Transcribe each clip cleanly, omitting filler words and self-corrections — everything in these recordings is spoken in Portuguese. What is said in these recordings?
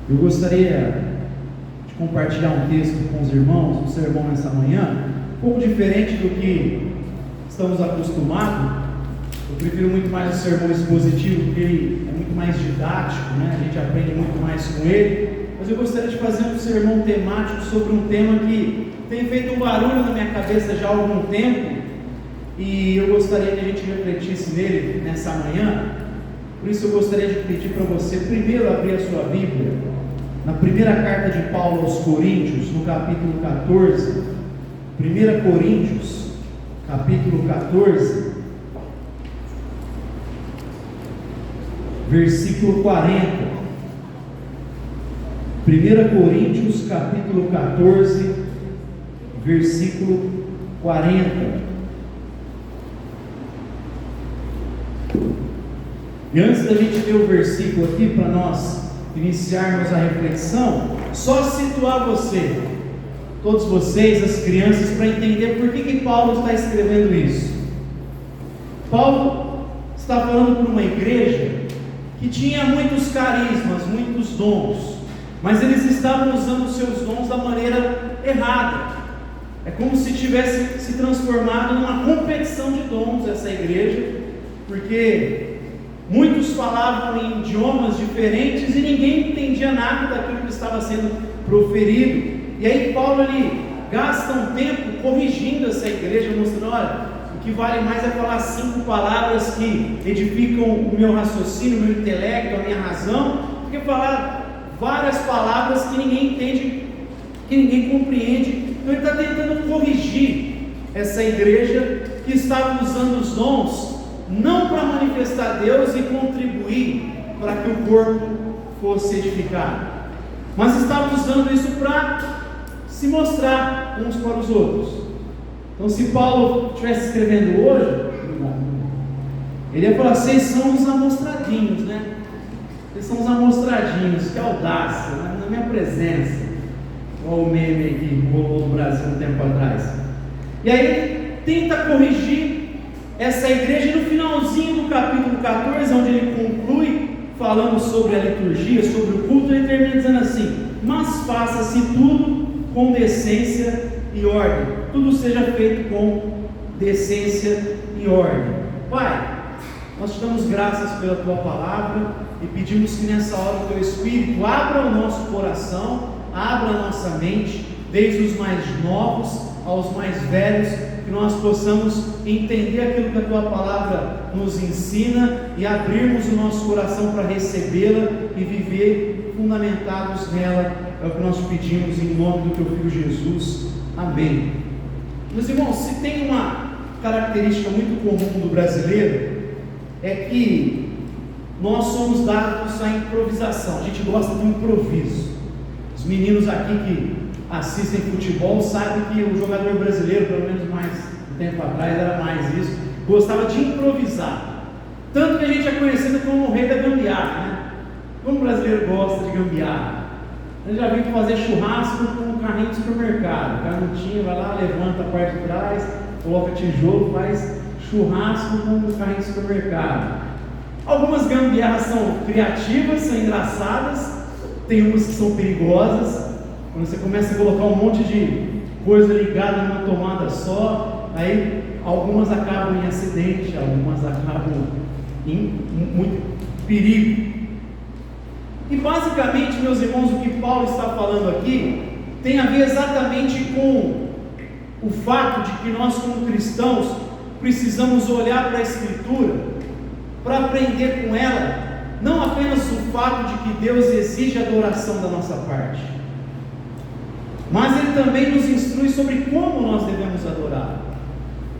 Eu gostaria de compartilhar um texto com os irmãos, um sermão nessa manhã, um pouco diferente do que estamos acostumados. Eu prefiro muito mais o sermão expositivo, porque ele é muito mais didático, né? A gente aprende muito mais com ele. Mas eu gostaria de fazer um sermão temático sobre um tema que tem feito um barulho na minha cabeça já há algum tempo, e eu gostaria que a gente refletisse nele nessa manhã. Por isso eu gostaria de pedir para você primeiro abrir a sua Bíblia na primeira carta de Paulo aos Coríntios, no capítulo 14. 1 Coríntios, capítulo 14, versículo 40. 1 Coríntios, capítulo 14, versículo 40. E antes da gente ler o versículo aqui, para nós iniciarmos a reflexão, só situar você, todos vocês, as crianças, para entender por que Paulo está escrevendo isso. Paulo está falando para uma igreja que tinha muitos carismas, muitos dons, mas eles estavam usando os seus dons da maneira errada. É como se tivesse se transformado numa competição de dons essa igreja, porque muitos falavam em idiomas diferentes e ninguém entendia nada daquilo que estava sendo proferido. E aí Paulo ele gasta um tempo corrigindo essa igreja, mostrando: olha, o que vale mais é falar 5 palavras que edificam o meu raciocínio, o meu intelecto, a minha razão, do que falar várias palavras que ninguém entende, que ninguém compreende. Então ele está tentando corrigir essa igreja que estava usando os dons não para manifestar Deus e contribuir para que o corpo fosse edificado, mas estava usando isso para se mostrar uns para os outros. Então, se Paulo estivesse escrevendo hoje, ele ia falar: vocês são os amostradinhos, né? Vocês são os amostradinhos, que audácia, né? Na minha presença. Olha o meme que rolou no Brasil um tempo atrás. E aí ele tenta corrigir essa igreja, e no finalzinho do capítulo 14, onde ele conclui falando sobre a liturgia, sobre o culto, ele termina dizendo assim: mas faça-se tudo com decência e ordem, tudo seja feito com decência e ordem. Pai, nós te damos graças pela tua palavra e pedimos que nessa hora o teu Espírito abra o nosso coração, abra a nossa mente, desde os mais novos aos mais velhos, que nós possamos entender aquilo que a tua palavra nos ensina e abrirmos o nosso coração para recebê-la e viver fundamentados nela. É o que nós pedimos em nome do teu Filho Jesus. Amém. Meus irmãos, se tem uma característica muito comum do brasileiro, é que nós somos dados à improvisação. A gente gosta do improviso. Os meninos aqui que assistem futebol sabem que o jogador brasileiro, pelo menos mais um tempo atrás, era mais isso, gostava de improvisar. Tanto que a gente é conhecido como o rei da gambiarra, né? Como o brasileiro gosta de gambiarra. Eu já vi fazer churrasco com um carrinho de supermercado. O cara não tinha, vai lá, levanta a parte de trás, coloca tijolo, faz churrasco com um carrinho de supermercado. Algumas gambiarras são criativas, são engraçadas, tem umas que são perigosas. Quando você começa a colocar um monte de coisa ligada numa tomada só, aí algumas acabam em acidente, algumas acabam em muito perigo. E basicamente, meus irmãos, o que Paulo está falando aqui tem a ver exatamente com o fato de que nós, como cristãos, precisamos olhar para a Escritura para aprender com ela, não apenas o fato de que Deus exige adoração da nossa parte, mas ele também nos instrui sobre como nós devemos adorar.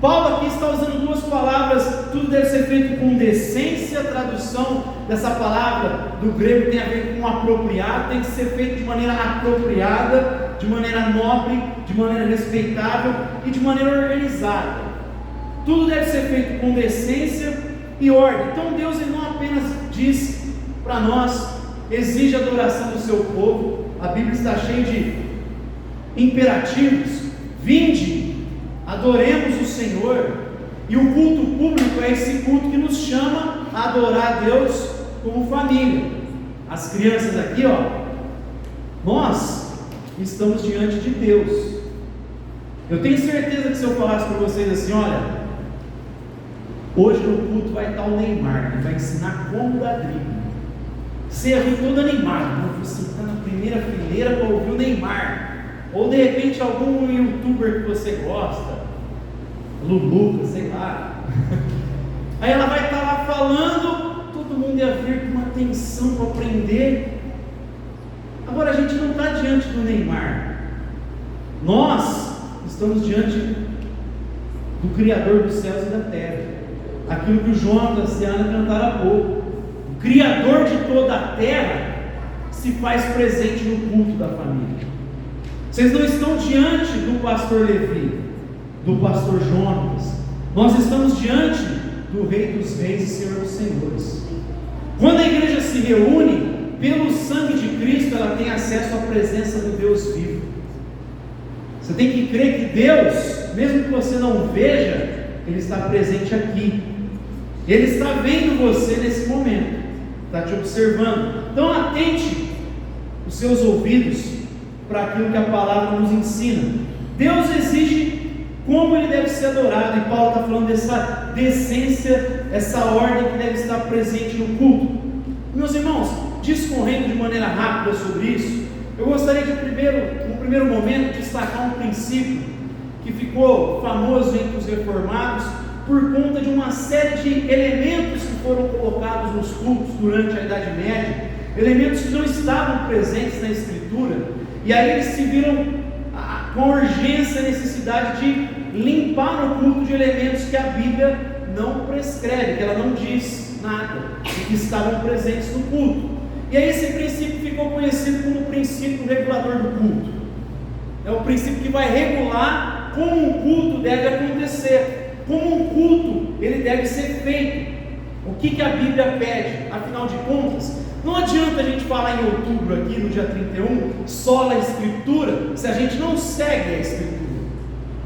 Paulo aqui está usando 2 palavras: tudo deve ser feito com decência. A tradução dessa palavra do grego tem a ver com apropriado, tem que ser feito de maneira apropriada, de maneira nobre, de maneira respeitável e de maneira organizada. Tudo deve ser feito com decência e ordem. Então Deus ele não apenas diz para nós, exige a adoração do seu povo. A Bíblia está cheia de imperativos: vinde, adoremos o Senhor. E o culto público é esse culto que nos chama a adorar a Deus como família. As crianças aqui, Nós estamos diante de Deus. Eu tenho certeza que se eu falasse para vocês assim, olha, hoje no culto vai estar o Neymar, ele vai ensinar como dar drible. Você ia vir todo animado, você está na primeira fileira para ouvir o Neymar. Ou de repente algum youtuber que você gosta, Luluca, sei lá. Aí ela vai estar lá falando, todo mundo ia vir com uma atenção para aprender. Agora a gente não está diante do Neymar, nós estamos diante do Criador dos céus e da terra. Aquilo que o Jonas e a Ana cantaram há pouco. O Criador de toda a terra se faz presente no culto da família. Vocês não estão diante do pastor Levi, do pastor Jonas. Nós estamos diante do Rei dos Reis e Senhor dos Senhores. Quando a igreja se reúne, pelo sangue de Cristo, ela tem acesso à presença do Deus vivo. Você tem que crer que Deus, mesmo que você não veja, Ele está presente aqui. Ele está vendo você nesse momento, está te observando. Então atente os seus ouvidos para aquilo que a palavra nos ensina. Deus exige como Ele deve ser adorado, e Paulo está falando dessa decência, essa ordem que deve estar presente no culto. Meus irmãos, discorrendo de maneira rápida sobre isso, eu gostaria de no primeiro momento, destacar um princípio que ficou famoso entre os reformados por conta de uma série de elementos que foram colocados nos cultos durante a Idade Média, elementos que não estavam presentes na Escritura, e aí eles se viram com a urgência e necessidade de limpar no culto de elementos que a Bíblia não prescreve, que ela não diz nada, e que estavam presentes no culto. E aí esse princípio ficou conhecido como o princípio regulador do culto. É o princípio que vai regular como um culto deve acontecer, como um culto ele deve ser feito, o que a Bíblia pede. Afinal de contas, não adianta a gente falar em outubro aqui, no dia 31, sola a Escritura, se a gente não segue a Escritura.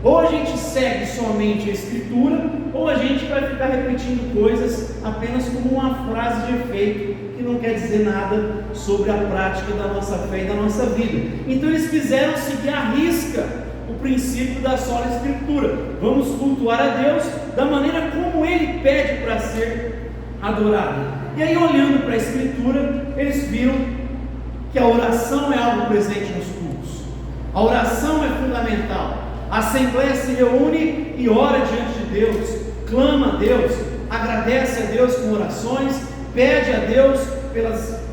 Ou a gente segue somente a Escritura, ou a gente vai ficar repetindo coisas apenas como uma frase de efeito, que não quer dizer nada sobre a prática da nossa fé e da nossa vida. Então eles quiseram seguir à risca o princípio da sola Escritura. Vamos cultuar a Deus da maneira como Ele pede para ser adorado. E aí, olhando para a Escritura, eles viram que a oração é algo presente nos cultos. A oração é fundamental. A assembleia se reúne e ora diante de Deus, clama a Deus, agradece a Deus com orações, pede a Deus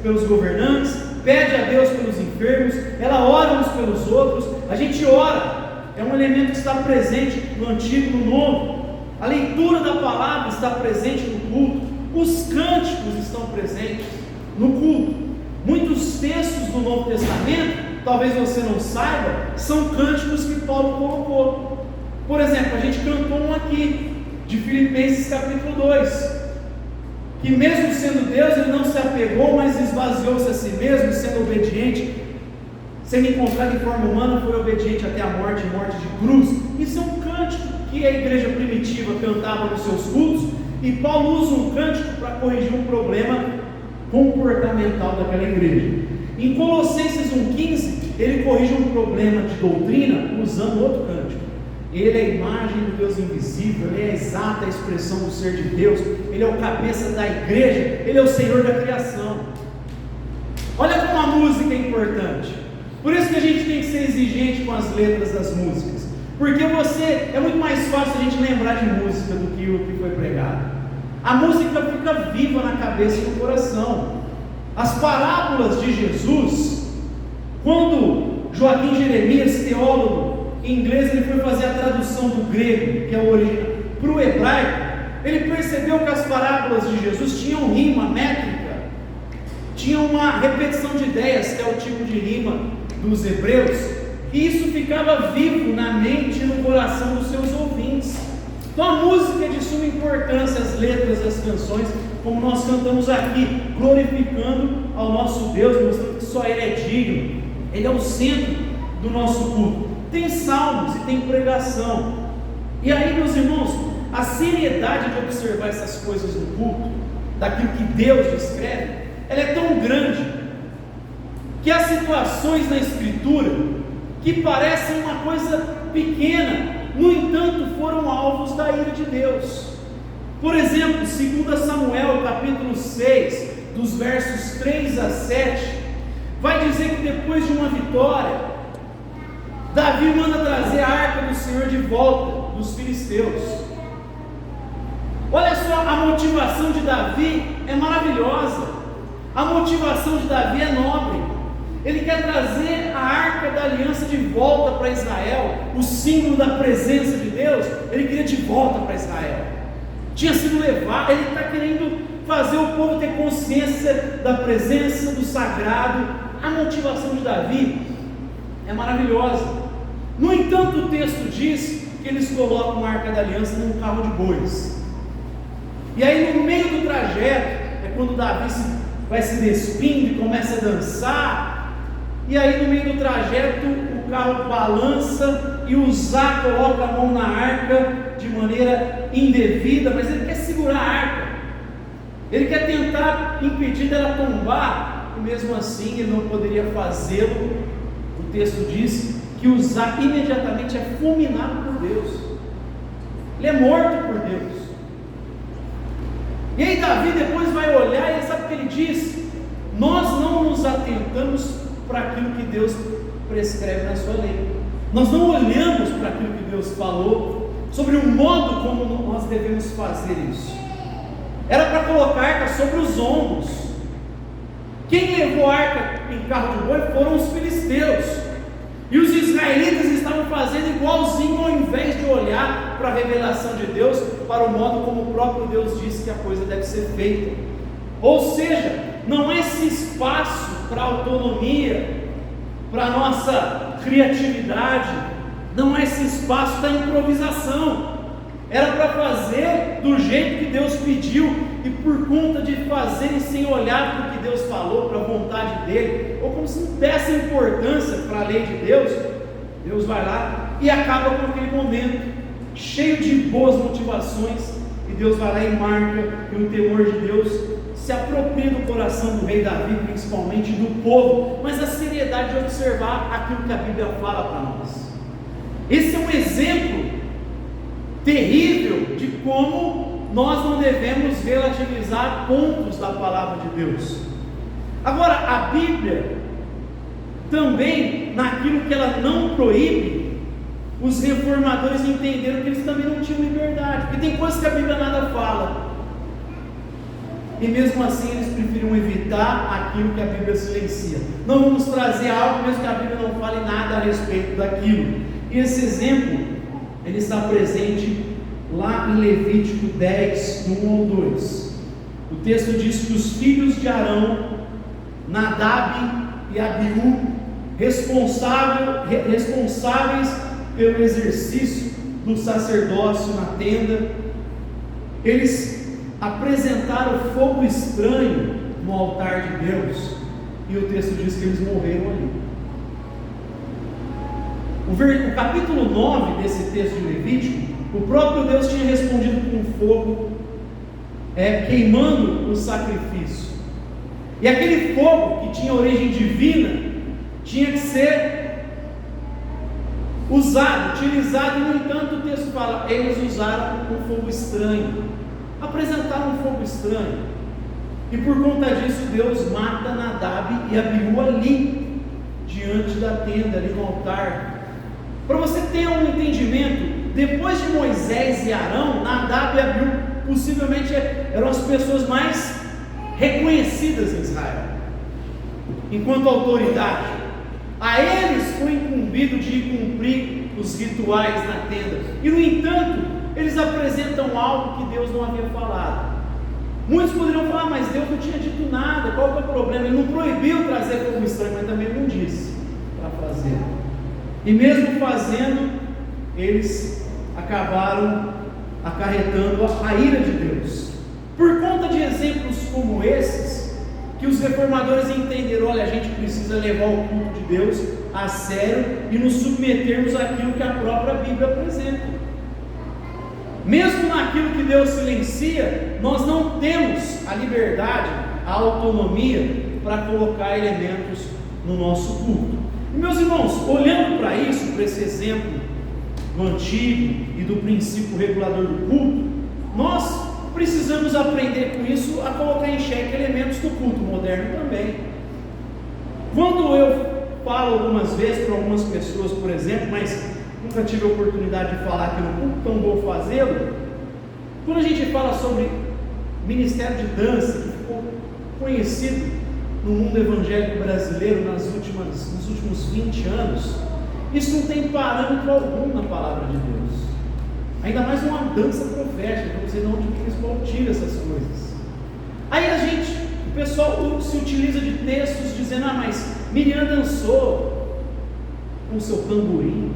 pelos governantes, pede a Deus pelos enfermos, ela ora uns pelos outros. A gente ora, é um elemento que está presente no Antigo e no Novo. A leitura da palavra está presente no culto, os cânticos estão presentes no culto. Muitos textos do Novo Testamento, talvez você não saiba, são cânticos que Paulo colocou. Por exemplo, a gente cantou um aqui, de Filipenses capítulo 2, que mesmo sendo Deus, Ele não se apegou, mas esvaziou-se a si mesmo, sendo obediente, sendo encontrado em forma humana, foi obediente até a morte de cruz. Isso é um cântico que a igreja primitiva cantava nos seus cultos, e Paulo usa um cântico para corrigir um problema comportamental daquela igreja. Em Colossenses 1,15, ele corrige um problema de doutrina usando outro cântico. Ele é a imagem do Deus invisível, Ele é a exata expressão do ser de Deus, Ele é o cabeça da igreja, Ele é o Senhor da criação. Olha como a música é importante. Por isso que a gente tem que ser exigente com as letras das músicas, porque é muito mais fácil a gente lembrar de música do que o que foi pregado. A música fica viva na cabeça e no coração. As parábolas de Jesus, quando Joaquim Jeremias, teólogo em inglês, ele foi fazer a tradução do grego, que é o original, para o hebraico, ele percebeu que as parábolas de Jesus tinham rima métrica, tinham uma repetição de ideias, que é o tipo de rima dos hebreus, e isso ficava vivo na mente e no coração dos seus ouvintes. Então a música é de suma importância, as letras das canções, como nós cantamos aqui, glorificando ao nosso Deus, mostrando que só Ele é digno, Ele é o centro do nosso culto. Tem salmos e tem pregação. E aí, meus irmãos, a seriedade de observar essas coisas no culto, daquilo que Deus descreve, ela é tão grande que há situações na Escritura que parecem uma coisa pequena, no entanto foram alvos da ira de Deus. Por exemplo, 2 Samuel capítulo 6, dos versos 3 a 7, vai dizer que depois de uma vitória, Davi manda trazer a arca do Senhor de volta dos filisteus. Olha só, a motivação de Davi é maravilhosa, a motivação de Davi é nobre. Ele quer trazer a arca da aliança de volta para Israel, o símbolo da presença de Deus. Ele queria de volta para Israel, tinha sido levado. Ele está querendo fazer o povo ter consciência da presença do sagrado. A motivação de Davi é maravilhosa. No entanto, o texto diz que eles colocam a arca da aliança num carro de bois, e aí no meio do trajeto é quando Davi vai se despindo e começa a dançar. E aí no meio do trajeto o carro balança e Uzá coloca a mão na arca de maneira indevida, mas ele quer segurar a arca, ele quer tentar impedir dela tombar, e mesmo assim ele não poderia fazê-lo. O texto diz que Uzá imediatamente é fulminado por Deus, ele é morto por Deus. E aí Davi depois vai olhar e ele sabe o que ele diz: nós não nos atentamos para aquilo que Deus prescreve na sua lei, nós não olhamos para aquilo que Deus falou sobre o modo como nós devemos fazer isso. Era para colocar a arca sobre os ombros. Quem levou a arca em carro de boi foram os filisteus, e os israelitas estavam fazendo igualzinho, ao invés de olhar para a revelação de Deus, para o modo como o próprio Deus disse que a coisa deve ser feita. Ou seja, não é esse espaço para autonomia, para nossa criatividade, não é esse espaço da improvisação. Era para fazer do jeito que Deus pediu, e por conta de fazerem sem olhar para o que Deus falou, para a vontade dele, ou como se não desse importância para a lei de Deus, Deus vai lá e acaba com aquele momento cheio de boas motivações, e Deus vai lá e marca, e o temor de Deus se apropria do coração do rei Davi, principalmente do povo, mas a seriedade de observar aquilo que a Bíblia fala para nós. Esse é um exemplo terrível de como nós não devemos relativizar pontos da palavra de Deus. Agora, a Bíblia também, naquilo que ela não proíbe, os reformadores entenderam que eles também não tinham liberdade, porque tem coisas que a Bíblia nada fala, e mesmo assim eles preferiam evitar aquilo que a Bíblia silencia. Não vamos trazer algo mesmo que a Bíblia não fale nada a respeito daquilo. E esse exemplo, ele está presente lá em Levítico 10, do 1 ao 2. O texto diz que os filhos de Arão, Nadab e Abiú, responsáveis pelo exercício do sacerdócio na tenda, eles apresentaram fogo estranho no altar de Deus, e o texto diz que eles morreram ali. O capítulo 9 desse texto de Levítico, o próprio Deus tinha respondido com fogo, queimando o sacrifício, e aquele fogo que tinha origem divina tinha que ser utilizado, e no entanto o texto fala, eles usaram um fogo estranho, apresentaram um fogo estranho, e por conta disso Deus mata Nadab e Abiú ali, diante da tenda, ali no altar. Para você ter um entendimento, depois de Moisés e Arão, Nadab e Abiú possivelmente eram as pessoas mais reconhecidas em Israel, enquanto autoridade. A eles foi incumbido de cumprir os rituais na tenda, e no entanto, eles apresentam algo que Deus não havia falado. Muitos poderiam falar, mas Deus não tinha dito nada, qual que é o problema? Ele não proibiu trazer fogo estranho, mas também não disse para fazer. E mesmo fazendo, eles acabaram acarretando a ira de Deus. Por conta de exemplos como esses, que os reformadores entenderam, olha, a gente precisa levar o culto de Deus a sério e nos submetermos àquilo que a própria Bíblia apresenta. Mesmo naquilo que Deus silencia, nós não temos a liberdade, a autonomia para colocar elementos no nosso culto. E meus irmãos, olhando para isso, para esse exemplo do antigo e do princípio regulador do culto, nós precisamos aprender com isso a colocar em xeque elementos do culto moderno também. Quando eu falo algumas vezes para algumas pessoas, por exemplo, mas nunca tive a oportunidade de falar aqui no culto, então vou fazê-lo. Quando a gente fala sobre ministério de dança, que ficou conhecido no mundo evangélico brasileiro nos últimos 20 anos, isso não tem parâmetro algum na palavra de Deus. Ainda mais uma dança profética, não sei de onde o pessoal tira essas coisas. Aí o pessoal se utiliza de textos dizendo: mas Miriam dançou com o seu tamborim,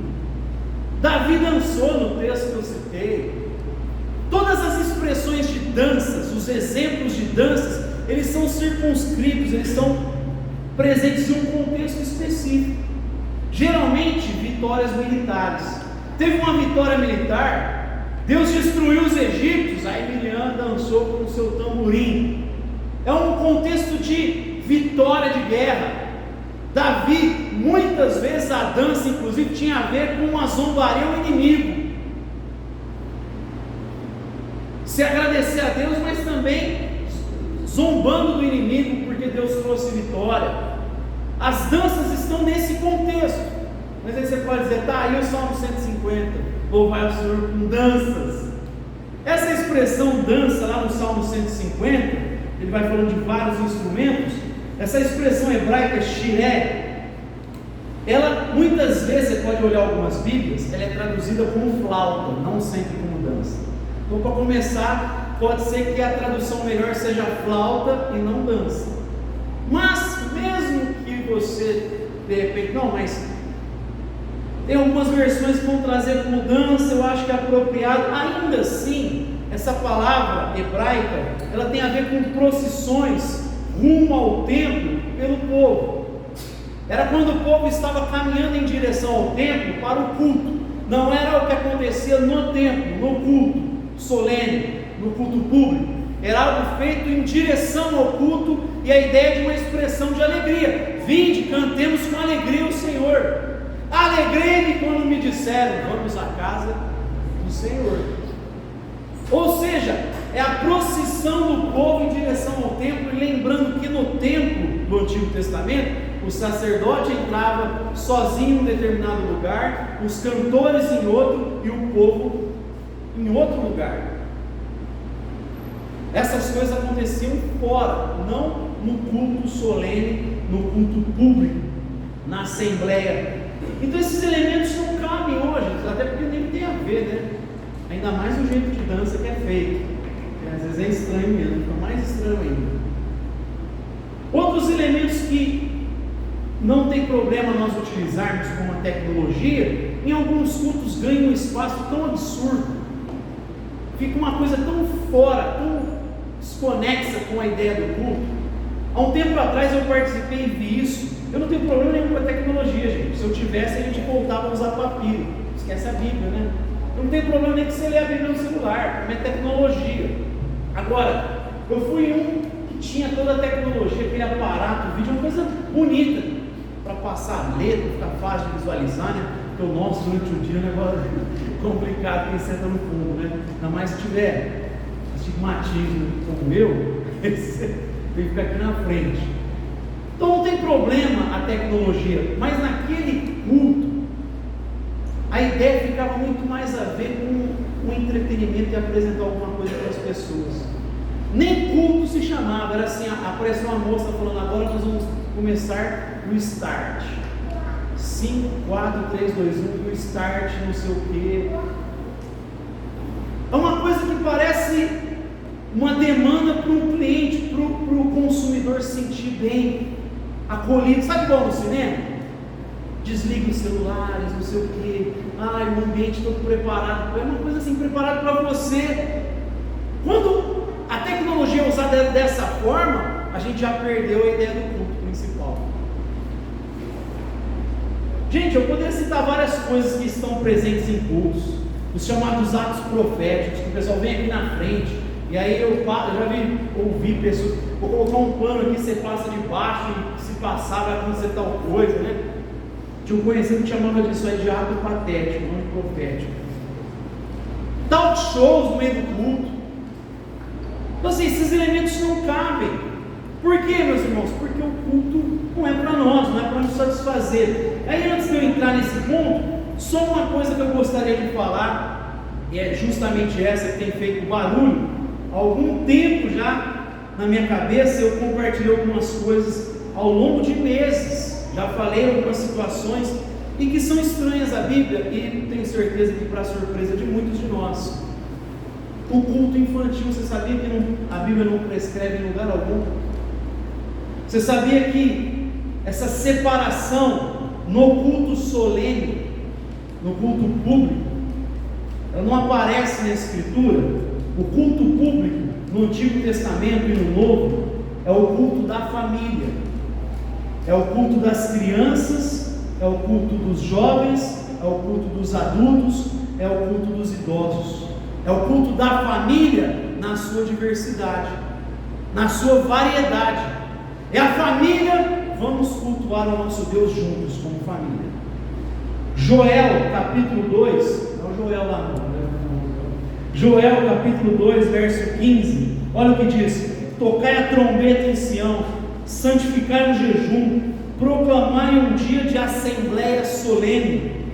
Davi dançou no texto que eu citei. Todas as expressões de danças, os exemplos de danças, eles são circunscritos, eles são presentes em um contexto específico. Geralmente, vitórias militares. Teve uma vitória militar, Deus destruiu os egípcios, aí Miriam dançou com o seu tamborim. É um contexto de vitória de guerra. Davi, muitas vezes a dança, inclusive, tinha a ver com uma zombaria ao inimigo. Se agradecer a Deus, mas também zombando do inimigo, porque Deus trouxe vitória. As danças estão nesse contexto. Mas aí você pode dizer: tá, aí o Salmo 150, louvar ao Senhor com danças. Essa expressão dança lá no Salmo 150, ele vai falando de vários instrumentos. Essa expressão hebraica shiré, ela muitas vezes, você pode olhar algumas bíblias, ela é traduzida como flauta, não sempre como dança. Então, para começar, pode ser que a tradução melhor seja flauta e não dança. Mas mesmo que você de repente, não, mas tem algumas versões que vão trazer como dança, eu acho que é apropriado. Ainda assim, essa palavra hebraica, ela tem a ver com procissões rumo ao templo pelo povo. Era quando o povo estava caminhando em direção ao templo para o culto. Não era o que acontecia no templo, no culto solene, no culto público. Era algo feito em direção ao culto, e a ideia de uma expressão de alegria. Vinde, cantemos com alegria o Senhor. Alegrei-me quando me disseram: vamos à casa do Senhor. Ou seja, é a procissão do povo em direção ao templo. E lembrando que no templo do Antigo Testamento, o sacerdote entrava sozinho em um determinado lugar, os cantores em outro e o povo em outro lugar. Essas coisas aconteciam fora, não no culto solene, no culto público, na assembleia. Então esses elementos não cabem hoje, até porque nem tem a ver, né? Ainda mais o jeito de dança que é feito, que às vezes é estranho mesmo, fica mais estranho ainda. Outros elementos que não tem problema nós utilizarmos como a tecnologia, em alguns cultos ganham um espaço tão absurdo, fica uma coisa tão fora, tão desconexa com a ideia do culto. Há um tempo atrás eu participei e vi isso. Eu não tenho problema nenhum com a tecnologia, gente. Se eu tivesse, a gente voltava a usar papiro. Esquece a Bíblia, né? Eu não tenho problema nem que você lê a Bíblia no celular, como é tecnologia. Agora, eu fui em um que tinha toda a tecnologia, aquele aparato, o vídeo, uma coisa bonita, para passar a letra, ficar fácil de visualizar, né? Porque o nosso durante o dia é um negócio complicado, quem senta no fundo, né? Ainda mais se tiver astigmatismo como eu, você tem que ficar aqui na frente. Então não tem problema a tecnologia, mas naquele culto, a ideia ficava muito mais a ver com o entretenimento e apresentar alguma coisa para as pessoas. Nem culto se chamava, era assim, apareceu uma moça falando: agora nós vamos começar o start. 5, 4, 3, 2, 1, e o start, não sei o quê. É uma coisa que parece uma demanda para um cliente, para o consumidor se sentir bem, acolhido. Sabe igual no cinema? Desliga os celulares, não sei o quê. O ambiente todo preparado. É uma coisa assim, preparado para você. Quando a tecnologia é usada dessa forma, a gente já perdeu a ideia do culto principal. Gente, eu poderia citar várias coisas que estão presentes em cultos, os chamados atos proféticos, que o pessoal vem aqui na frente, e aí eu já ouvi pessoas: vou colocar um pano aqui, você passa debaixo, e se passar, vai acontecer tal coisa, né? Tinha um conhecido que chamava disso aí de ato patético, não profético. Talk shows no meio do culto. Então assim, esses elementos não cabem. Por quê, meus irmãos? Porque o culto não é para nós, não é para nos satisfazer. Aí antes de eu entrar nesse ponto, só uma coisa que eu gostaria de falar, e é justamente essa que tem feito barulho. Há algum tempo já, na minha cabeça, eu compartilhei algumas coisas ao longo de meses. Já falei algumas situações e que são estranhas à Bíblia, e tenho certeza que para surpresa de muitos de nós. O culto infantil, você sabia que a Bíblia não prescreve em lugar algum? Você sabia que essa separação no culto solene, no culto público, ela não aparece na Escritura? O culto público no Antigo Testamento e no Novo é o culto da família, é o culto das crianças, é o culto dos jovens, é o culto dos adultos, é o culto dos idosos, é o culto da família na sua diversidade, na sua variedade. É a família, vamos cultuar o nosso Deus juntos como família. Joel capítulo 2, não Joel lá não, Joel capítulo 2 verso 15, olha o que diz: tocai a trombeta em Sião, santificai o jejum, proclamai um dia de assembleia solene,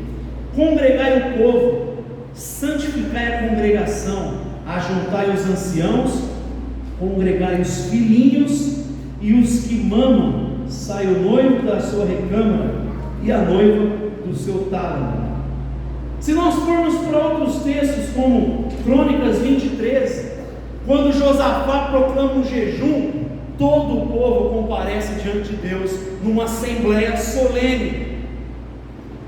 congregai o povo, santificai a congregação, ajuntai os anciãos, congregai os filhinhos e os que mamam, sai o noivo da sua recâmara e a noiva do seu tálamo. Se nós formos para outros textos, como Crônicas 23, quando Josafá proclama um jejum, todo o povo comparece diante de Deus numa assembleia solene.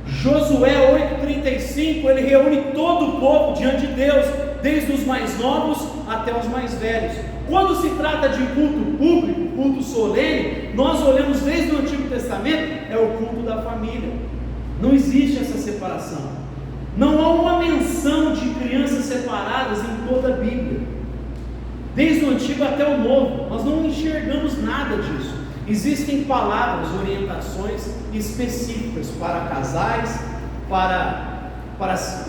Josué 8,35, ele reúne todo o povo diante de Deus, desde os mais novos até os mais velhos. Quando se trata de culto público, culto solene, nós olhamos desde o Antigo Testamento, é o culto da família. Não existe essa separação. Não há uma menção de crianças separadas em toda a Bíblia, desde o Antigo até o Novo. Nós não enxergamos nada disso. Existem palavras, orientações específicas para casais, para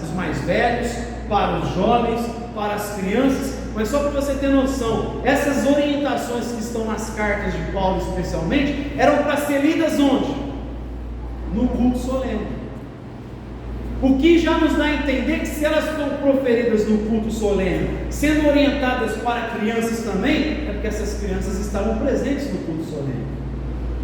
os mais velhos, para os jovens, para as crianças. Mas só para você ter noção, essas orientações que estão nas cartas de Paulo especialmente, eram para ser lidas onde? No culto solene. O que já nos dá a entender que se elas estão proferidas no culto solene, sendo orientadas para crianças também, é porque essas crianças estavam presentes no culto solene,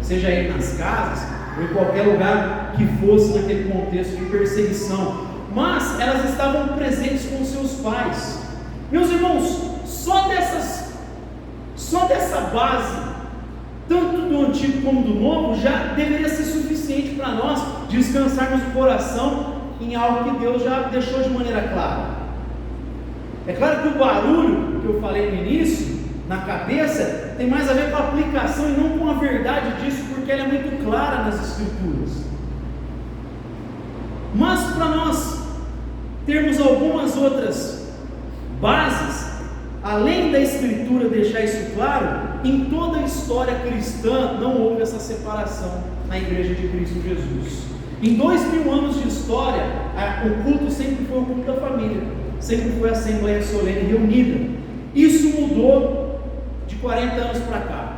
seja aí nas casas, ou em qualquer lugar que fosse naquele contexto de perseguição, mas elas estavam presentes com seus pais. Meus irmãos, só dessa base, tanto do Antigo como do Novo, já deveria ser suficiente para nós descansarmos o coração em algo que Deus já deixou de maneira clara. É claro que o barulho que eu falei no início, na cabeça, tem mais a ver com a aplicação e não com a verdade disso, porque ela é muito clara nas Escrituras. Mas para nós termos algumas outras bases, além da Escritura deixar isso claro, em toda a história cristã não houve essa separação na Igreja de Cristo Jesus. Em 2000 anos de história, o culto sempre foi o culto da família, sempre foi a Assembleia Solene reunida. Isso mudou de 40 anos para cá.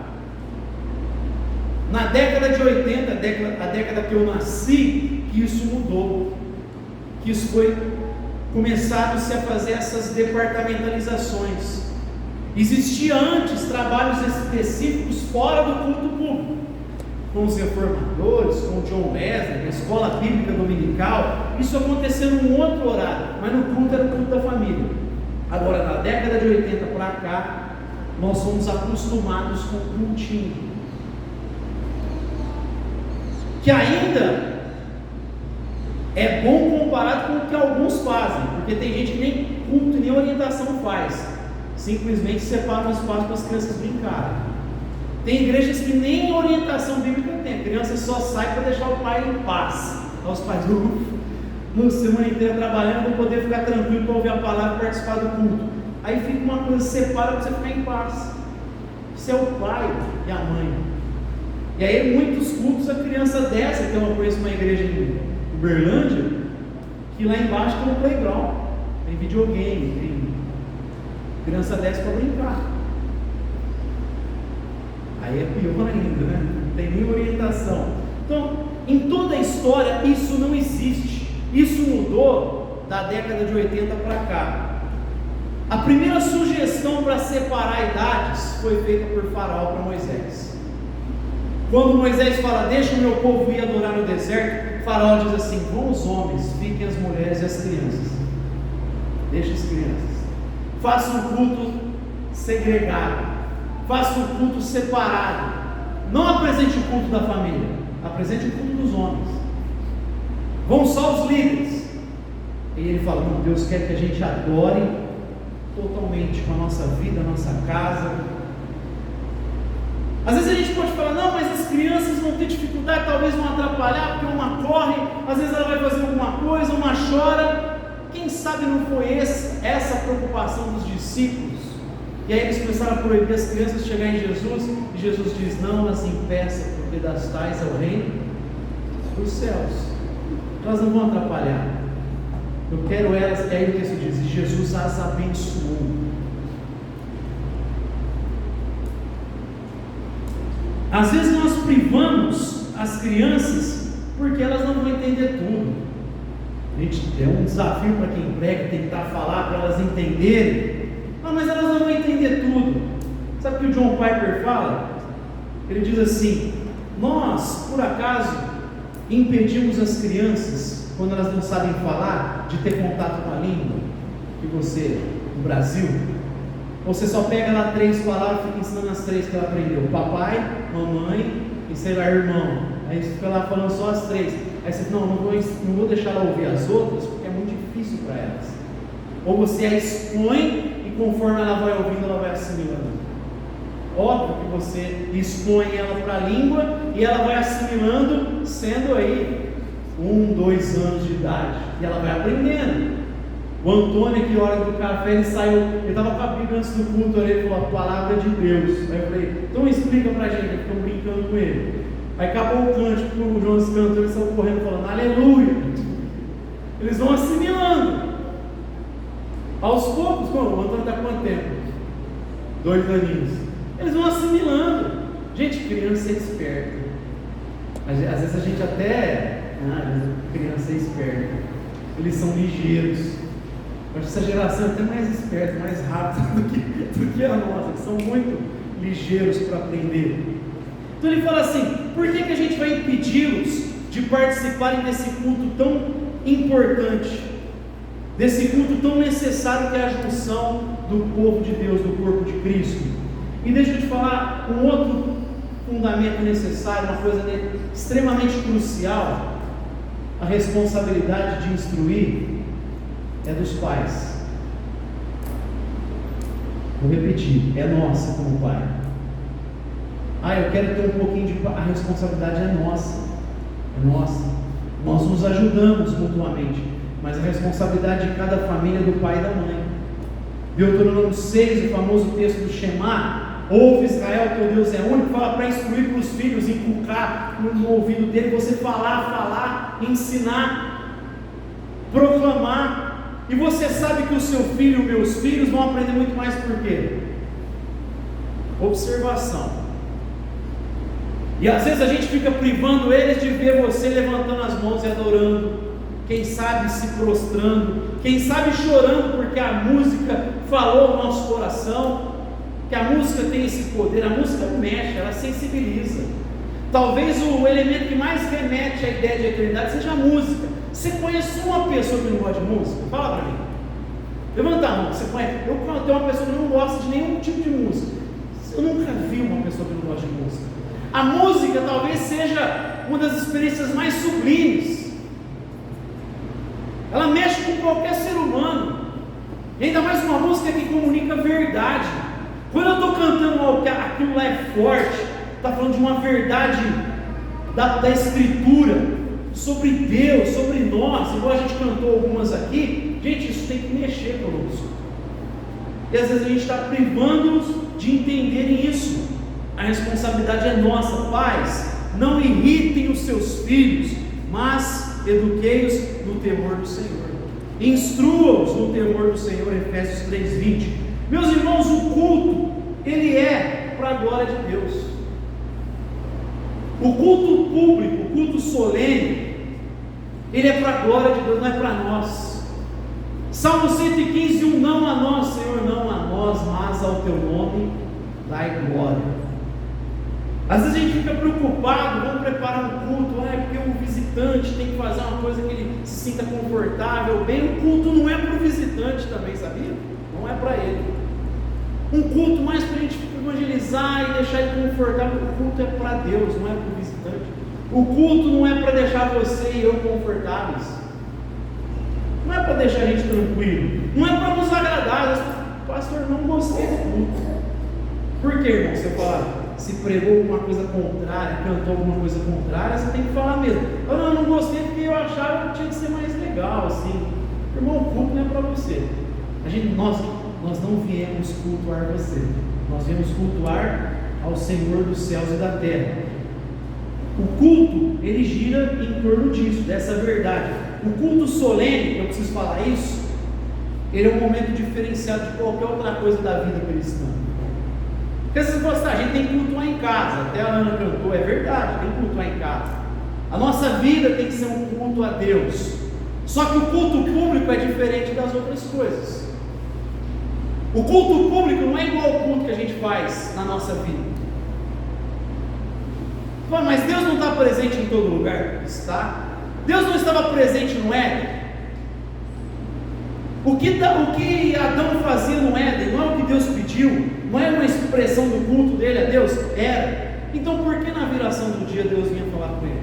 Na década de 80, a década que eu nasci, que isso mudou, que isso foi começado-se a fazer essas departamentalizações. Existia antes trabalhos específicos fora do culto público, com os reformadores, com o John Wesley, a escola bíblica dominical. Isso aconteceu num outro horário, mas no culto era o culto da família. Agora, na década de 80 para cá, nós fomos acostumados com o cultinho, que ainda é bom comparado com o que alguns fazem, porque tem gente que nem culto nem orientação faz, simplesmente separa um espaço para as crianças brincarem. Tem igrejas que nem orientação bíblica tem, a criança só sai para deixar o pai em paz. Então os pais, uma semana inteira trabalhando, vou poder ficar tranquilo para ouvir a palavra e participar do culto. Aí fica uma coisa, separa para você ficar em paz. Isso é o pai e a mãe. E aí, muitos cultos, a criança desce. Então, eu conheço uma igreja em Uberlândia, que lá embaixo tem um playground, tem videogame, tem criança desce para brincar. Aí é pior ainda, né? Não tem nem orientação. Então, em toda a história, isso não existe. Isso mudou da década de 80 para cá. A primeira sugestão para separar idades foi feita por Faraó para Moisés. Quando Moisés fala, deixa o meu povo ir adorar no deserto, Faraó diz assim, vão os homens, fiquem as mulheres e as crianças. Deixa as crianças. Faça um culto segregado. Faça um culto separado. Não apresente o culto da família, apresente o culto dos homens. Vão só os líderes. E ele fala, não, Deus quer que a gente adore totalmente com a nossa vida, a nossa casa. Às vezes a gente pode falar, não, mas as crianças vão ter dificuldade, talvez vão atrapalhar, porque uma corre, às vezes ela vai fazer alguma coisa, uma chora. Quem sabe não foi essa a preocupação dos discípulos? E aí eles começaram a proibir as crianças de chegar em Jesus, e Jesus diz, não as impeça, porque das tais é o reino dos céus. Elas não vão atrapalhar. Eu quero elas, e aí o texto diz, e Jesus as abençoou. Às vezes nós privamos as crianças porque elas não vão entender tudo. A gente é um desafio para quem prega, tentar falar para elas entenderem. Mas elas não vão entender tudo. Sabe o que o John Piper fala? Ele diz assim, nós, por acaso, impedimos as crianças, quando elas não sabem falar, de ter contato com a língua que você, no Brasil, você só pega lá 3 palavras e fica ensinando as 3 que ela aprendeu: papai, mamãe e sei lá, irmão. Aí você fica lá falando só as 3. Aí você fala, não vou deixar ela ouvir as outras, porque é muito difícil para elas. Ou você a expõe e conforme ela vai ouvindo, ela vai assimilando. Óbvio que você expõe ela para a língua e ela vai assimilando, sendo aí 1, 2 anos de idade, e ela vai aprendendo. O Antônio, que hora do café, ele saiu, ele estava com a Bíblia antes do culto, ele falou, a palavra de Deus. Aí eu falei, então explica para a gente, ficamos brincando com ele. Aí acabou o cântico, o João cantou, eles estão correndo falando, aleluia. Eles vão assimilando. Aos poucos, o Antônio está quanto tempo? 2 aninhos. Eles vão assimilando. Gente, criança é esperta. Às vezes a gente até, criança é esperta. Eles são ligeiros. Eu acho que essa geração é até mais esperta, mais rápida do que a nossa. Eles são muito ligeiros para aprender. Então ele fala assim, por que a gente vai impedi-los de participarem desse culto tão importante, desse culto tão necessário que é a junção do povo de Deus, do corpo de Cristo? E deixa eu te falar um outro fundamento necessário, uma coisa extremamente crucial. A responsabilidade de instruir é dos pais. Vou repetir, é nossa como pai. Eu quero ter um pouquinho de... A responsabilidade é nossa. É nossa. Nós nos ajudamos mutuamente, mas a responsabilidade de cada família é do pai e da mãe. Deuteronômio 6, o famoso texto do Shema: ouve Israel, teu Deus é único. Fala para instruir para os filhos, inculcar no ouvido dele, você falar, ensinar, proclamar. E você sabe que o seu filho, meus filhos, vão aprender muito mais por quê? Observação. E às vezes a gente fica privando eles de ver você levantando as mãos e adorando, quem sabe se prostrando, quem sabe chorando porque a música falou no nosso coração, que a música tem esse poder. A música mexe, ela sensibiliza. Talvez o elemento que mais remete à ideia de eternidade seja a música. Você conhece uma pessoa que não gosta de música? Fala para mim. Levanta a mão. Você conhece? Eu tenho uma pessoa que não gosta de nenhum tipo de música. Eu nunca vi uma pessoa que não gosta de música. A música talvez seja uma das experiências mais sublimes. Ela mexe com qualquer ser humano. E ainda mais uma música que comunica a verdade. Quando eu estou cantando algo, aquilo lá é forte, está falando de uma verdade da Escritura, sobre Deus, sobre nós, igual a gente cantou algumas aqui. Gente, isso tem que mexer conosco. E às vezes a gente está privando-os de entenderem isso. A responsabilidade é nossa. Pais, não irritem os seus filhos, mas eduquei-os no temor do Senhor. Instrua-os no temor do Senhor, Efésios 3:20. Meus irmãos, o culto, ele é para a glória de Deus. O culto público, o culto solene, ele é para a glória de Deus, não é para nós. Salmo 115:1, não a nós, Senhor, não a nós, mas ao teu nome dai glória. Às vezes a gente fica preocupado, vamos preparar um culto, porque o visitante tem que fazer uma coisa que ele se sinta confortável. Bem, o culto não é para o visitante também, sabia? Não é para ele. Um culto mais para a gente evangelizar e deixar ele confortável. O culto é para Deus, não é para o visitante. O culto não é para deixar você e eu confortáveis. Não é para deixar a gente tranquilo. Não é para nos agradar. Pastor, não gostei do culto. Por que, irmão? Você fala, se pregou alguma coisa contrária, cantou alguma coisa contrária, você tem que falar mesmo. Eu não gostei porque eu achava que tinha que ser mais legal, assim. Irmão, o culto não é para você. Nós não viemos cultuar você. Nós viemos cultuar ao Senhor dos céus e da terra. O culto, ele gira em torno disso, dessa verdade. O culto solene, eu preciso falar isso, ele é um momento diferenciado de qualquer outra coisa da vida cristã. Porque vocês gostam, a gente tem que cultuar em casa. Até a Ana cantou, é verdade, tem que cultuar em casa. A nossa vida tem que ser um culto a Deus. Só que o culto público é diferente das outras coisas. O culto público não é igual ao culto que a gente faz na nossa vida. Mas Deus não está presente em todo lugar? Está. Deus não estava presente no Éden? O que Adão fazia no Éden não é o que Deus pediu, não é uma expressão do culto dele a Deus? Era. Então por que na viração do dia Deus vinha falar com ele?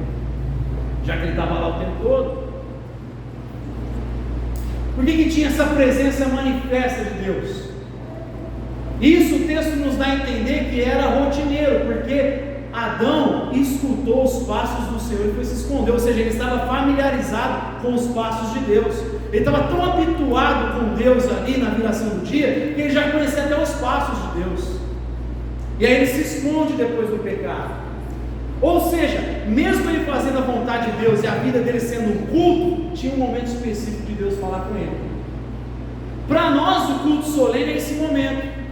Já que ele estava lá o tempo todo. Por que tinha essa presença manifesta de Deus? Isso o texto nos dá a entender que era rotineiro, porque Adão escutou os passos do Senhor e foi se esconder, ou seja, ele estava familiarizado com os passos de Deus. Ele estava tão habituado com Deus ali na viração do dia, que ele já conhecia até os passos de Deus. E aí ele se esconde depois do pecado. Ou seja, mesmo ele fazendo a vontade de Deus e a vida dele sendo um culto, tinha um momento específico de Deus falar com ele. Para nós o culto solene é esse momento,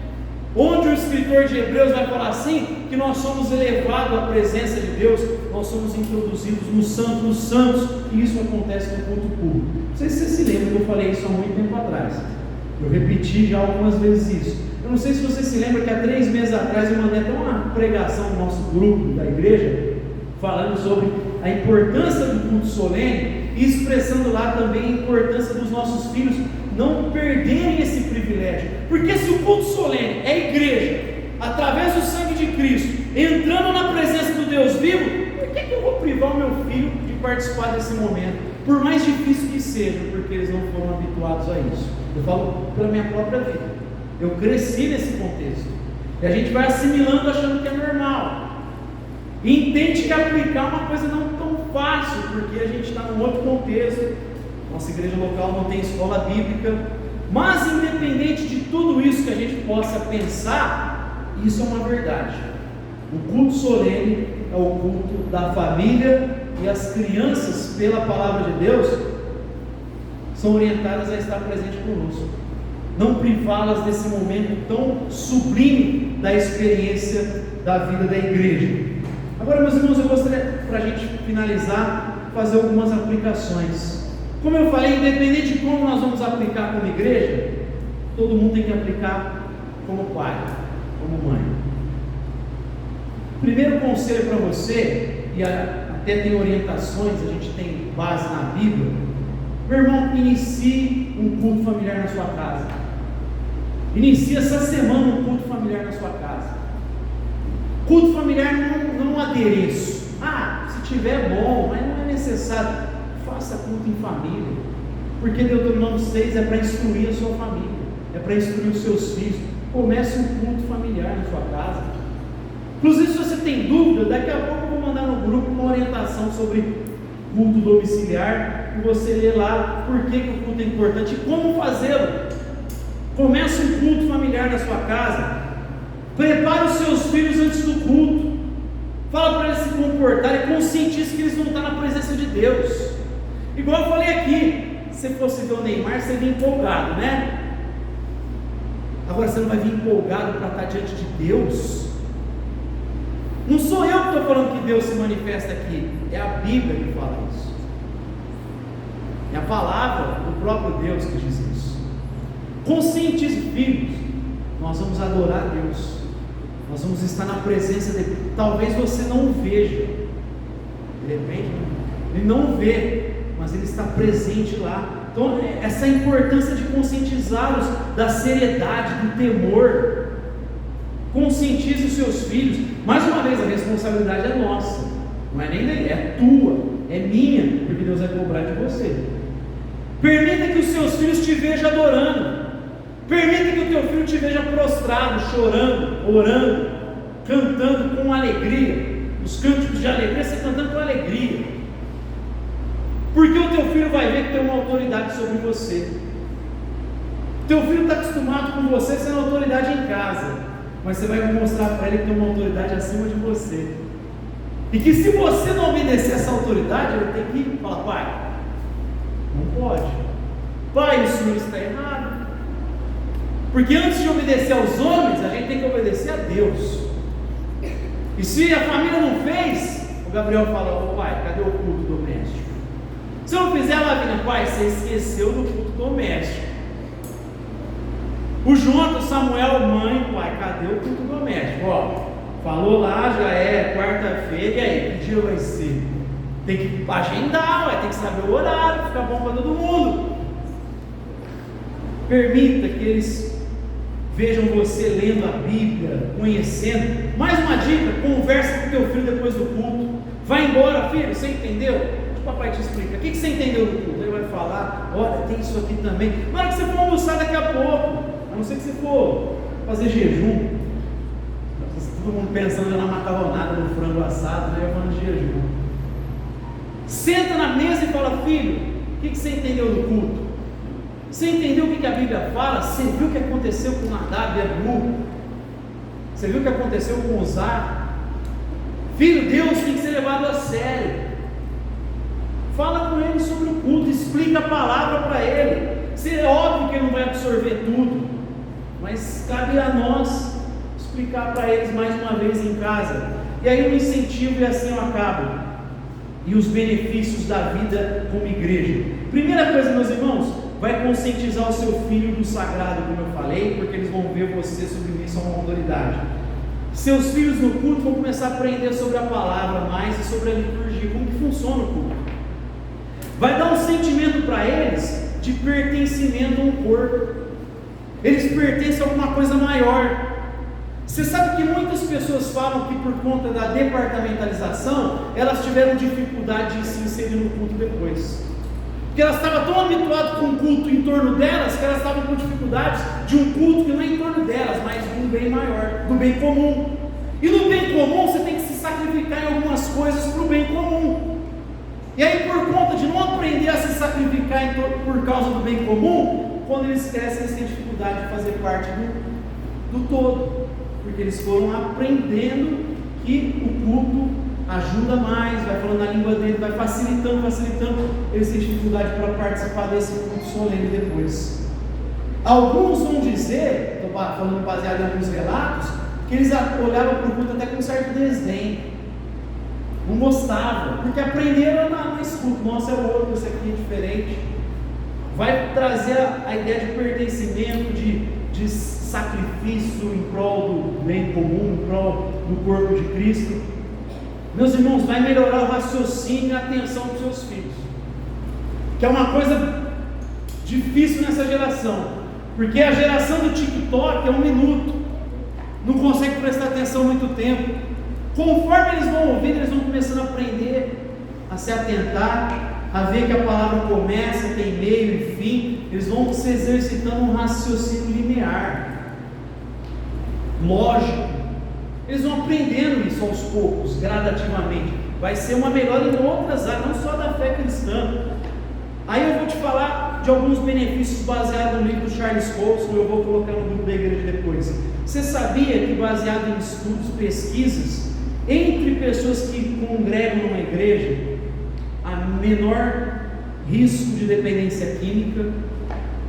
onde o escritor de Hebreus vai falar assim, que nós somos elevados à presença de Deus, nós somos introduzidos no Santo dos Santos, e isso acontece no culto público. Não sei se você se lembra que eu falei isso há muito tempo atrás, eu repeti já algumas vezes isso. Eu não sei se você se lembra que há 3 meses atrás eu mandei até uma pregação no nosso grupo da igreja, falando sobre a importância do culto solene, e expressando lá também a importância dos nossos filhos não perderem esse privilégio. Porque se o culto solene é a igreja, através do sangue de Cristo, entrando na presença do Deus vivo, por que eu vou privar o meu filho de participar desse momento? Por mais difícil que seja, porque eles não foram habituados a isso. Eu falo pela minha própria vida. Eu cresci nesse contexto. E a gente vai assimilando achando que é normal. E entende que aplicar uma coisa não tão fácil, porque a gente está num outro contexto. Nossa igreja local não tem escola bíblica. Mas independente de tudo isso que a gente possa pensar, isso é uma verdade. O culto solene é o culto da família, e as crianças, pela palavra de Deus, são orientadas a estar presente conosco. Não privá-las desse momento tão sublime da experiência da vida da igreja. Agora, meus irmãos, eu gostaria, para a gente finalizar, fazer algumas aplicações. Como eu falei, independente de como nós vamos aplicar como igreja, todo mundo tem que aplicar como pai, como mãe. Primeiro conselho para você, e até tem orientações, a gente tem base na Bíblia. Meu irmão, inicie um culto familiar na sua casa. Inicie essa semana um culto familiar na sua casa. Culto familiar não é um adereço. Se tiver bom, mas não é necessário. Faça culto em família, porque Deuteronômio 6 é para instruir a sua família, é para instruir os seus filhos. Comece um culto familiar na sua casa. Inclusive, se você tem dúvida, daqui a pouco eu vou mandar no grupo uma orientação sobre culto domiciliar, e você lê lá por que o culto é importante e como fazê-lo. Comece um culto familiar na sua casa. Prepare os seus filhos antes do culto. Fala para eles se comportarem, conscientize que eles vão estar na presença de Deus. Igual eu falei aqui, se você fosse ver o Neymar, você vem empolgado, né? Agora você não vai vir empolgado para estar diante de Deus? Não sou eu que estou falando que Deus se manifesta aqui, é a Bíblia que fala isso. É a palavra do próprio Deus que diz isso. Conscientize, filhos, nós vamos adorar a Deus, nós vamos estar na presença dele. Talvez você não o veja, de repente, ele não vê, mas ele está presente lá. Então, essa importância de conscientizá-los da seriedade, do temor. Conscientize os seus filhos. Mais uma vez, a responsabilidade é nossa, não é nem dele, é tua, é minha, porque Deus vai cobrar de você. Permita que os seus filhos te vejam adorando. Permita que o teu filho te veja prostrado, chorando, orando, cantando com alegria. Os cânticos de alegria, você cantando com alegria. Porque o teu filho vai ver que tem uma autoridade sobre você. Teu filho está acostumado com você sendo autoridade em casa, mas você vai mostrar para ele que tem uma autoridade acima de você. E que se você não obedecer essa autoridade, ele tem que falar: pai, não pode. Pai, o senhor está errado. Porque antes de obedecer aos homens, a gente tem que obedecer a Deus. E se a família não fez, o Gabriel fala: ô pai, cadê o culto doméstico? Se eu não fizer, ela vem: pai, você esqueceu do culto doméstico. O Jonathan, o Samuel: mãe, pai, cadê o culto doméstico? Ó, falou lá, já é quarta-feira, e aí, que dia vai ser? Tem que agendar, tem que saber o horário, fica bom para todo mundo. Permita que eles vejam você lendo a Bíblia, conhecendo. Mais uma dica: conversa com teu filho depois do culto. Vai embora, filho, você entendeu? O papai te explica. O que você entendeu do culto? Ele vai falar: olha, tem isso aqui também. Na hora que você for almoçar daqui a pouco, a não ser que você for fazer jejum, todo mundo pensando na macarronada, no frango assado, né? Eu falando de jejum. Senta na mesa e fala: filho, o que você entendeu do culto? Você entendeu o que a Bíblia fala? Você viu o que aconteceu com Nadab e Abiú? Você viu o que aconteceu com Uzá? Filho, Deus tem que ser levado a sério. Fala com ele sobre o culto, explica a palavra para ele. É óbvio que ele não vai absorver tudo, mas cabe a nós explicar para eles mais uma vez em casa. E aí o incentivo, e assim eu acabo. E os benefícios da vida como igreja. Primeira coisa, meus irmãos, vai conscientizar o seu filho do sagrado, como eu falei, porque eles vão ver você submisso a uma autoridade. Seus filhos no culto vão começar a aprender sobre a palavra mais e sobre a liturgia, como que funciona o culto. Vai dar um sentimento para eles de pertencimento a um corpo. Eles pertencem a alguma coisa maior. Você sabe que muitas pessoas falam que por conta da departamentalização, elas tiveram dificuldade de se inserir no culto depois. Porque elas estavam tão habituadas com o culto em torno delas, que elas estavam com dificuldades de um culto que não é em torno delas, mas de um bem maior, do bem comum. E no bem comum você tem que se sacrificar em algumas coisas para o bem comum. E aí, por conta de não aprender a se sacrificar por causa do bem comum, quando eles crescem, eles têm dificuldade de fazer parte do todo, porque eles foram aprendendo que o culto ajuda mais, vai falando a língua dele, vai facilitando, eles têm dificuldade para participar desse culto solene depois. Alguns vão dizer, estou falando baseado em alguns relatos, que eles olhavam para o culto até com um certo desdém, não gostavam, porque aprenderam na escuta: nossa, é o outro, esse aqui é diferente. Vai trazer a ideia de pertencimento, de sacrifício em prol do bem comum, em prol do corpo de Cristo. Meus irmãos, vai melhorar o raciocínio e a atenção dos seus filhos, que é uma coisa difícil nessa geração, porque a geração do TikTok é 1 minuto, não consegue prestar atenção muito tempo. Conforme eles vão ouvindo, eles vão começando a aprender, a se atentar, a ver que a palavra começa, tem meio e fim. Eles vão se exercitando um raciocínio linear, lógico. Eles vão aprendendo isso aos poucos, gradativamente. Vai ser uma melhora em outras áreas, não só da fé cristã. Aí eu vou te falar falar de alguns benefícios baseados no livro do Charles Colson, eu vou colocar no grupo da igreja depois. Você sabia que, baseado em estudos, pesquisas, entre pessoas que congregam numa igreja, há menor risco de dependência química,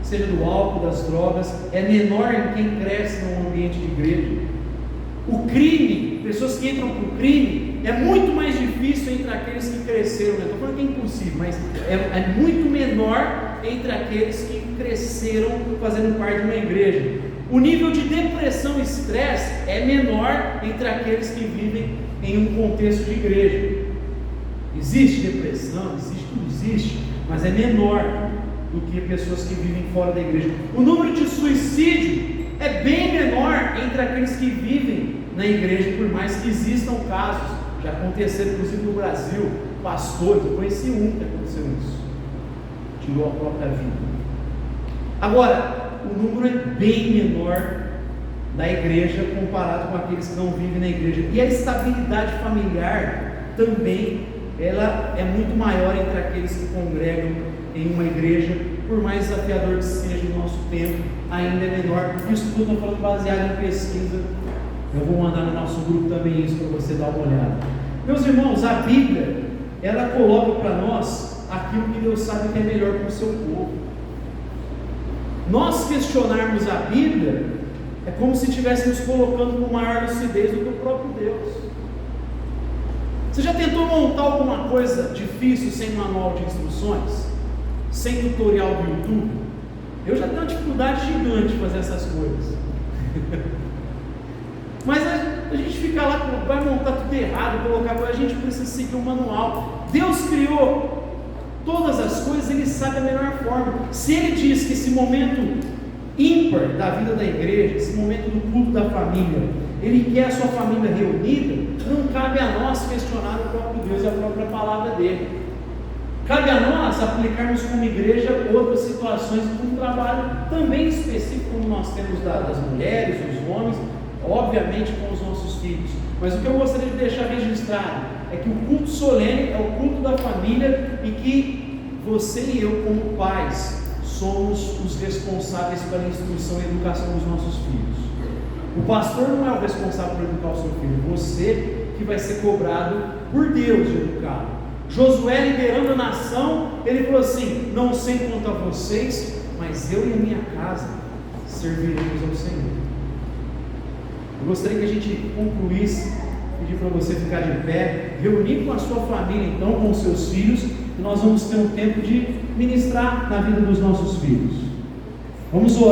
seja do álcool, das drogas, é menor em quem cresce num ambiente de igreja. O crime, pessoas que entram para o crime, é muito mais difícil entre aqueles que cresceram, não estou falando que é impossível, mas é muito menor entre aqueles que cresceram fazendo parte de uma igreja. O nível de depressão e estresse é menor entre aqueles que vivem em um contexto de igreja. Existe depressão, existe, tudo existe, mas é menor do que pessoas que vivem fora da igreja. O número de suicídio é bem menor entre aqueles que vivem na igreja, por mais que existam casos, já aconteceram inclusive no Brasil, pastores, eu conheci um que aconteceu isso, tirou a própria vida. Agora, o número é bem menor da igreja comparado com aqueles que não vivem na igreja, e a estabilidade familiar também, ela é muito maior entre aqueles que congregam em uma igreja, por mais desafiador que seja o nosso tempo, ainda é menor. Isso tudo eu estou falando baseado em pesquisa. Eu vou mandar no nosso grupo também isso para você dar uma olhada. Meus irmãos, a Bíblia, ela coloca para nós aquilo que Deus sabe que é melhor para o seu povo. Nós questionarmos a Bíblia é como se estivéssemos colocando com maior lucidez do que o próprio Deus. Você já tentou montar alguma coisa difícil sem manual de instruções? Sem tutorial do YouTube? Eu já tenho uma dificuldade gigante de fazer essas coisas. Mas a gente fica lá, vai montar tudo errado, colocar, a gente precisa seguir um manual. Deus criou todas as coisas, Ele sabe a melhor forma. Se Ele diz que esse momento ímpar da vida da igreja, esse momento do culto da família, Ele quer a sua família reunida, não cabe a nós questionar o próprio Deus e a própria palavra dEle. Cabe a nós aplicarmos como igreja outras situações de um trabalho também específico, como nós temos das mulheres, dos homens, obviamente com os nossos filhos. Mas o que eu gostaria de deixar registrado é que o culto solene é o culto da família e que você e eu, como pais, somos os responsáveis pela instrução e educação dos nossos filhos. O pastor não é o responsável por educar o seu filho, você que vai ser cobrado por Deus de educá-lo. Josué, liderando a nação, ele falou assim: não sei quanto a vocês, mas eu e a minha casa serviremos ao Senhor. Eu gostaria que a gente concluísse, pedir para você ficar de pé, reunir com a sua família, então, com os seus filhos, e nós vamos ter um tempo de ministrar na vida dos nossos filhos. Vamos orar.